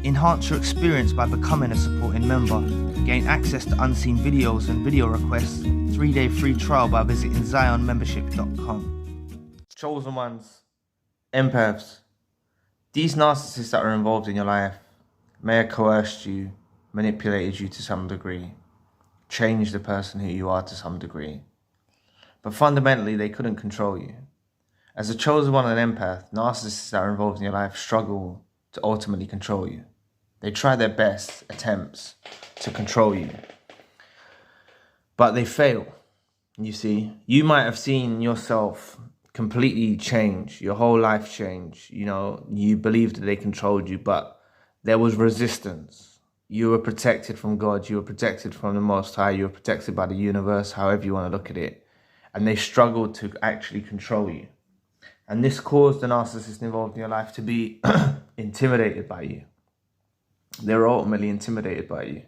Enhance your experience by becoming a supporting member. Gain access to unseen videos and video requests. 3-day free trial by visiting zionmembership.com. Chosen ones, empaths. These narcissists that are involved in your life may have coerced you, manipulated you to some degree, changed the person who you are to some degree. But fundamentally, they couldn't control you. As a chosen one and empath, narcissists that are involved in your life struggle to ultimately control you. They try their best attempts to control you, but they fail. You see, you might have seen yourself completely change, your whole life change. You know, you believed that they controlled you, but there was resistance. You were protected from God, you were protected from the Most High, you were protected by the universe, however you want to look at it. And they struggled to actually control you. And this caused the narcissist involved in your life to be intimidated by you. They were ultimately intimidated by you.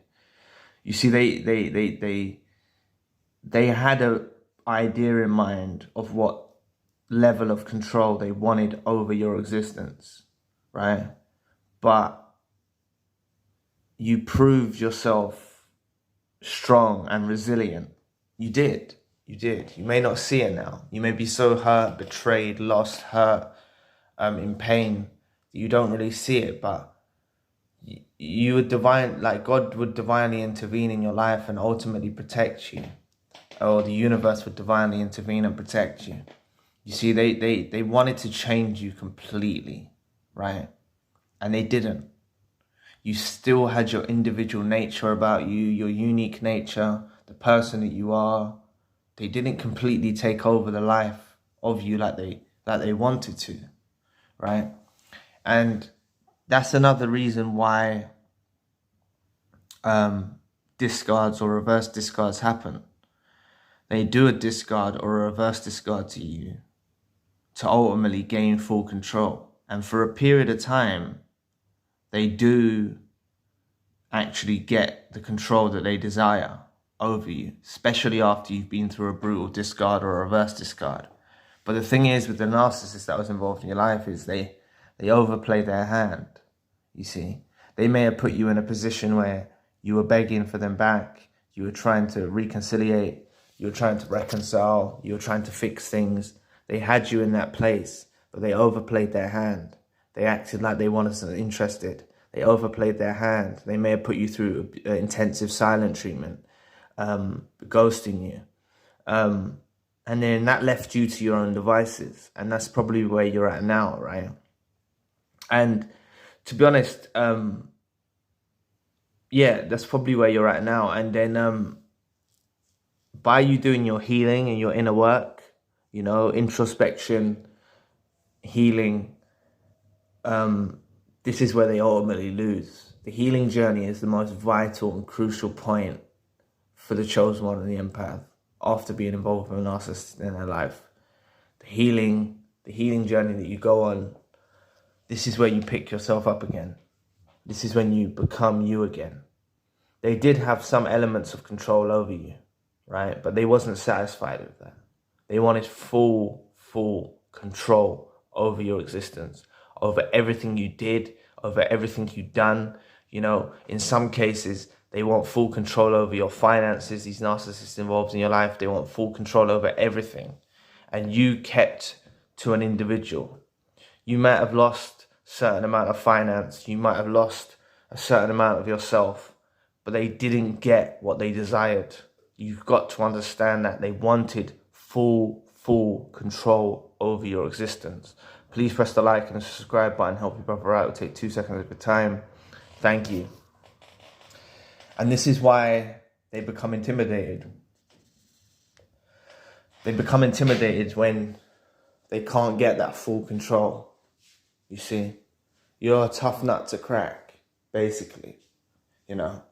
You see, they had an idea in mind of what level of control they wanted over your existence, right? But you proved yourself strong and resilient. You did. You may not see it now. You may be so hurt, betrayed, lost, hurt, in pain that you don't really see it, but you would God would divinely intervene in your life and ultimately protect you, or the universe would divinely intervene and protect you. You see, they wanted to change you completely, right? And they didn't. You still had your individual nature about you, your unique nature, the person that you are. They didn't completely take over the life of you like they wanted to, right? And that's another reason why discards or reverse discards happen. They do a discard or a reverse discard to you to ultimately gain full control. And for a period of time, they do actually get the control that they desire over you, especially after you've been through a brutal discard or a reverse discard. But the thing is, with the narcissist that was involved in your life, is they overplay their hand. You see, they may have put you in a position where you were begging for them back, you were trying to reconciliate, you were trying to reconcile, you were trying to fix things. They had you in that place, but they overplayed their hand. They acted like they weren't interested. They overplayed their hand. They may have put you through intensive silent treatment, ghosting you. And then that left you to your own devices. And that's probably where you're at now, right? And to be honest, that's probably where you're at now. And then by you doing your healing and your inner work, you know, introspection, healing, this is where they ultimately lose. The healing journey is the most vital and crucial point for the chosen one and the empath after being involved with a narcissist in their life. The healing journey that you go on, this is where you pick yourself up again. This is when you become you again. They did have some elements of control over you, right? But they wasn't satisfied with that. They wanted full control over your existence, over everything you did, over everything you've done. You know, in some cases, they want full control over your finances. These narcissists involved in your life, they want full control over everything. And you kept to an individual. You might have lost a certain amount of finance. You might have lost a certain amount of yourself, but they didn't get what they desired. You've got to understand that they wanted full control over your existence. Please press the like and subscribe button. Help your brother out. It'll take 2 seconds of your time. Thank you. And this is why they become intimidated. They become intimidated when they can't get that full control. You see, you're a tough nut to crack, basically, you know.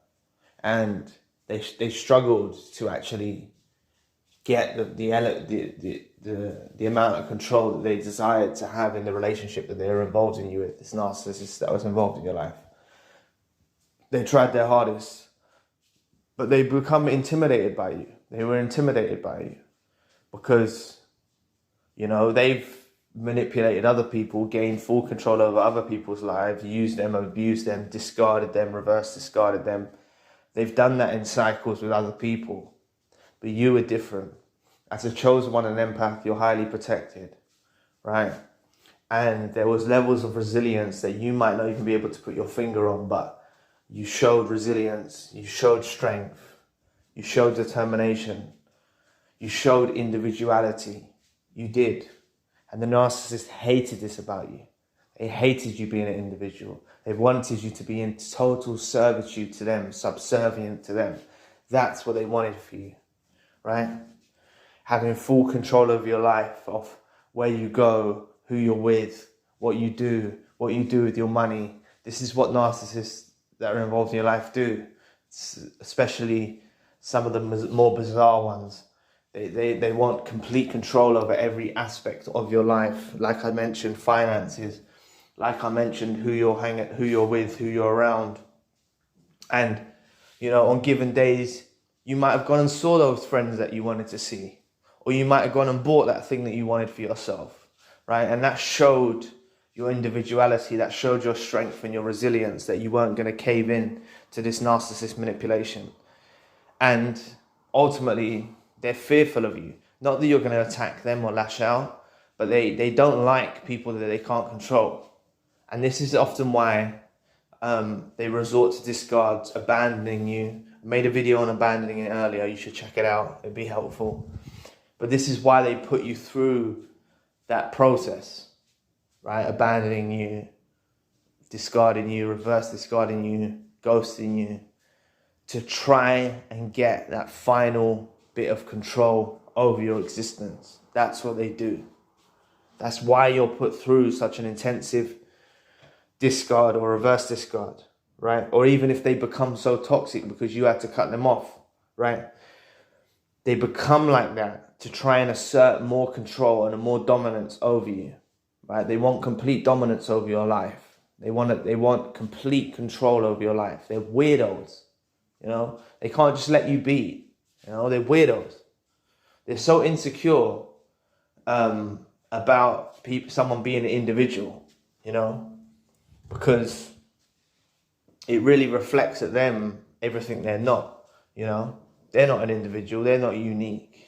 And they struggled to actually get the amount of control that they desired to have in the relationship that they were involved in you with, this narcissist that was involved in your life. They tried their hardest, but they become intimidated by you. They were intimidated by you because, you know, they've manipulated other people, gained full control over other people's lives, used them, abused them, discarded them, reverse discarded them. They've done that in cycles with other people. But you are different. As a chosen one and empath, you're highly protected, right? And there was levels of resilience that you might not even be able to put your finger on, but you showed resilience, you showed strength, you showed determination, you showed individuality. You did. And the narcissist hated this about you. They hated you being an individual. They wanted you to be in total servitude to them, subservient to them. That's what they wanted for you, right? Having full control over your life, of where you go, who you're with, what you do with your money. This is what narcissists that are involved in your life do, especially some of the more bizarre ones. They want complete control over every aspect of your life. Like I mentioned, finances. Like I mentioned, who you're with, who you're around. And, on given days, you might have gone and saw those friends that you wanted to see. Or you might have gone and bought that thing that you wanted for yourself, right? And that showed your individuality, that showed your strength and your resilience, that you weren't going to cave in to this narcissist manipulation. And ultimately, they're fearful of you. Not that you're going to attack them or lash out, but they don't like people that they can't control. And this is often why they resort to discards, abandoning you. I made a video on abandoning it earlier. You should check it out. It'd be helpful. But this is why they put you through that process, right? Abandoning you, discarding you, reverse discarding you, ghosting you, to try and get that final bit of control over your existence. That's what they do. That's why you're put through such an intensive discard or reverse discard, right? Or even if they become so toxic because you had to cut them off, right? They become like that to try and assert more control and more dominance over you, right? They want complete dominance over your life. They want complete control over your life. They're weirdos, They can't just let you be, They're weirdos. They're so insecure about someone being an individual, because it really reflects at them everything they're not, They're not an individual. They're not unique.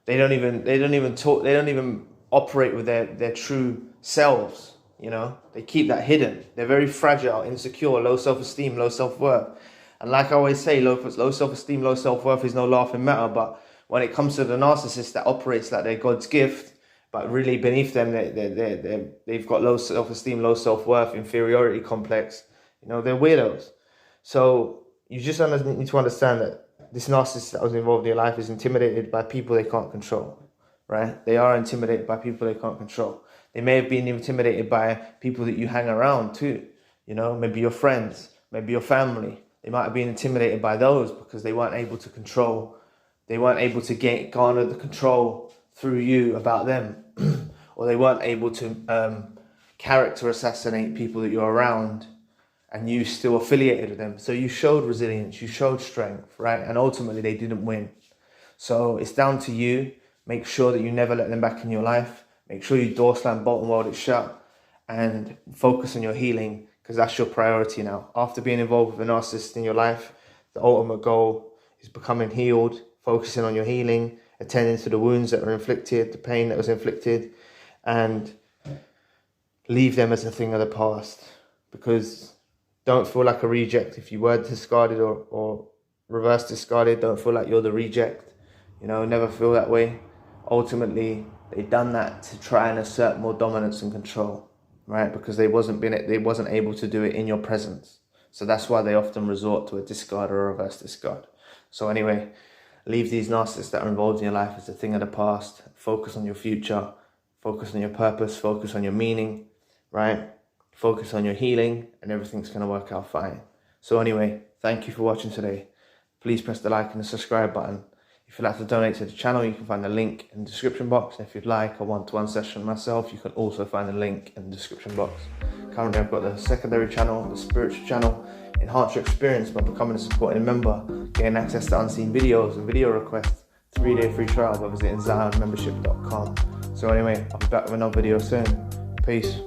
They don't even operate with their true selves, They keep that hidden. They're very fragile, insecure, low self-esteem, low self-worth. And like I always say, low self-esteem, low self-worth is no laughing matter. But when it comes to the narcissist that operates like they're God's gift, but really beneath them, they've got low self-esteem, low self-worth, inferiority complex, they're weirdos. So you just need to understand that this narcissist that was involved in your life is intimidated by people they can't control, right? They are intimidated by people they can't control. They may have been intimidated by people that you hang around too, maybe your friends, maybe your family. They might have been intimidated by those because they weren't able to control, they weren't able to garner the control through you about them, or they weren't able to character assassinate people that you're around, and you still affiliated with them. So you showed resilience, you showed strength, right? And ultimately they didn't win. So it's down to you. Make sure that you never let them back in your life. Make sure you door slam, bolt and weld it shut, and focus on your healing, because that's your priority now. After being involved with a narcissist in your life, the ultimate goal is becoming healed, focusing on your healing, attending to the wounds that were inflicted, the pain that was inflicted, and leave them as a thing of the past. Because don't feel like a reject if you were discarded or reverse discarded. Don't feel like you're the reject. Never feel that way. Ultimately, they've done that to try and assert more dominance and control, right? Because they wasn't able to do it in your presence. So that's why they often resort to a discard or a reverse discard. So anyway, leave these narcissists that are involved in your life as a thing of the past. Focus on your future. Focus on your purpose. Focus on your meaning, right? Focus on your healing, and everything's going to work out fine. So anyway, thank you for watching today. Please press the like and the subscribe button. If you'd like to donate to the channel, you can find the link in the description box. If you'd like a one-to-one session myself, you can also find the link in the description box. Currently, I've got the secondary channel, the spiritual channel. Enhance your experience by becoming a supporting member, getting access to unseen videos and video requests, 3-day free trial by visiting zionmembership.com. So anyway, I'll be back with another video soon. Peace.